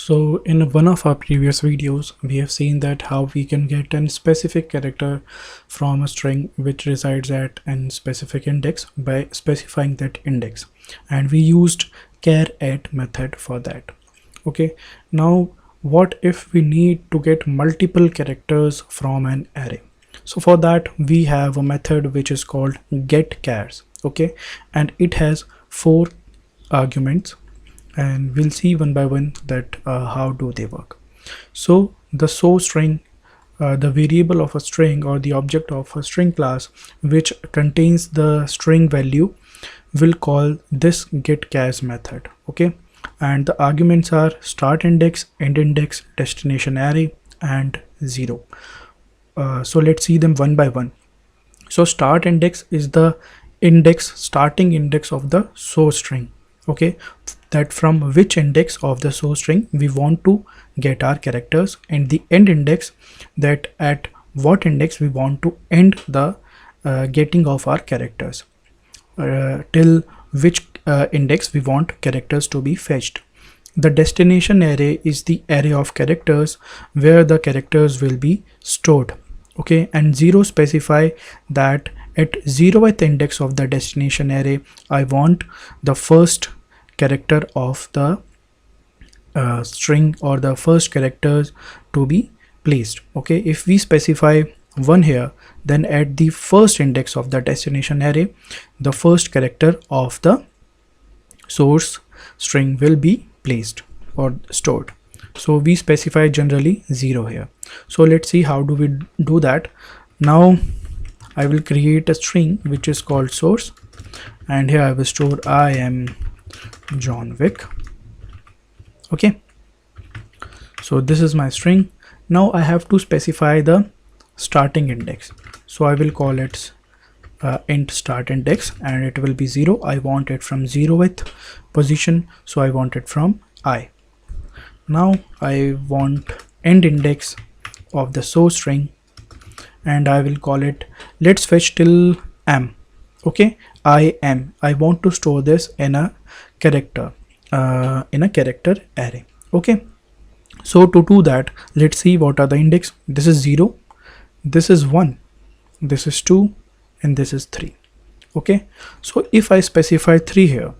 So in one of our previous videos, we have seen that how we can get a specific character from a string which resides at a specific index by specifying that index. And we used char at method for that. Okay, now what if we need to get multiple characters from an array? So for that we have a method which is called getChars. Okay, and it has 4 arguments, and we'll see one by one that how do they work. So the source string, the variable of a string or the object of a string class which contains the string value, will call this getChars method. Okay, and the arguments are start index, end index, destination array, and 0. So let's see them one by one. So start index is the starting index of the source string. Okay, that from which index of the source string we want to get our characters, and the end index, that at what index we want to end the getting of our characters, till which index we want characters to be fetched. The destination array is the array of characters where the characters will be stored. Okay, and 0 specify that at 0th index of the destination array I want the first character of the string or the first characters to be placed. Okay, if we specify 1 here, then at the first index of the destination array the first character of the source string will be placed or stored. So we specify generally 0 here. So let's see how do we do that. Now I will create a string which is called source, and here I will store I am John Wick. Okay, so this is my string. Now I have to specify the starting index, so I will call it int start index, and it will be 0. I want it from 0th position, so I want it from I. Now I want end index of the source string, and I will call it let's fetch till m. Okay, I want to store this in a character array. Okay, so to do that, let's see what are the index. This is 0, this is 1, this is 2, and this is 3. Okay, so if I specify 3 here,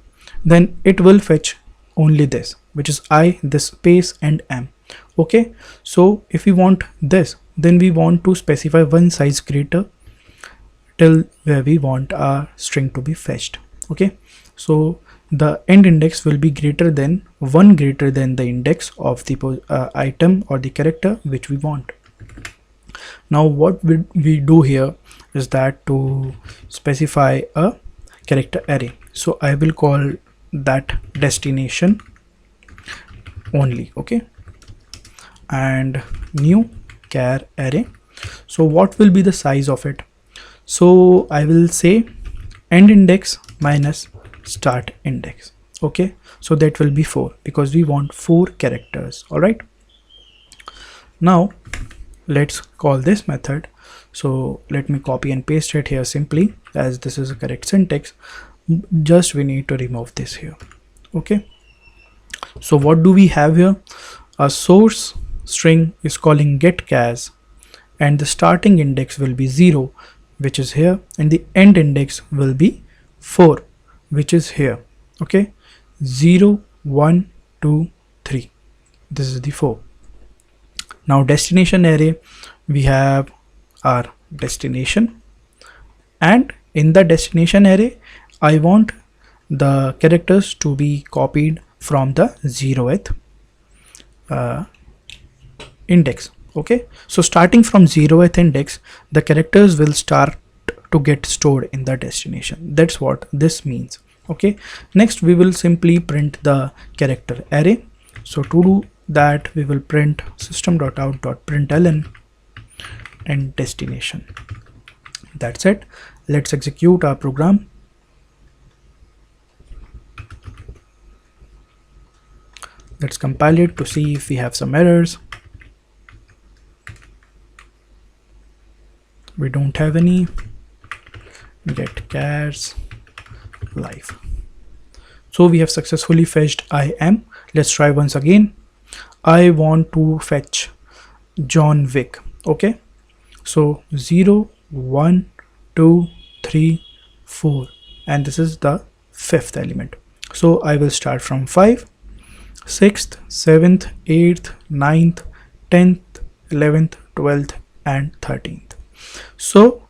then it will fetch only this, which is I, this space, and m. Okay, so if we want this, then we want to specify one size greater till where we want our string to be fetched. Okay, so the end index will be greater than the index of the item or the character which we want. Now what we do here is that to specify a character array, so I will call that destination only. Okay, and new char array. So what will be the size of it? So I will say end index minus start index. Okay, so that will be 4 because we want 4 characters. All right, now let's call this method. So let me copy and paste it here simply, as this is a correct syntax. Just we need to remove this here. Okay, so what do we have here? A source string is calling getChars, and the starting index will be 0, which is here, and the end index will be 4, which is here. Okay, 0, 1, 2, 3, this is the 4. Now destination array, we have our destination, and in the destination array I want the characters to be copied from the 0th index. Okay, so starting from 0th index, the characters will start to get stored in the destination. That's what this means. Okay, next we will simply print the character array. So to do that, we will print system.out.println and destination. That's it. Let's execute our program. Let's compile it to see if we have some errors. We don't have any. getChars live. So we have successfully fetched I am. Let's try once again. I want to fetch John Wick. Okay, so 0, 1, 2, 3, 4, and this is the fifth element. So I will start from 5, 6th, 7th, 8th, 9th, 10th, 11th, 12th, and 13th. So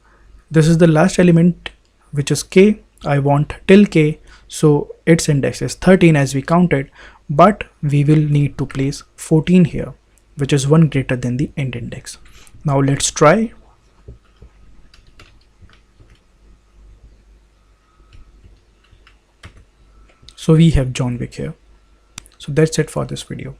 this is the last element, which is k. I want till k, so its index is 13 as we counted, but we will need to place 14 here, which is 1 greater than the end index. Now let's try. So we have John Wick here. So that's it for this video.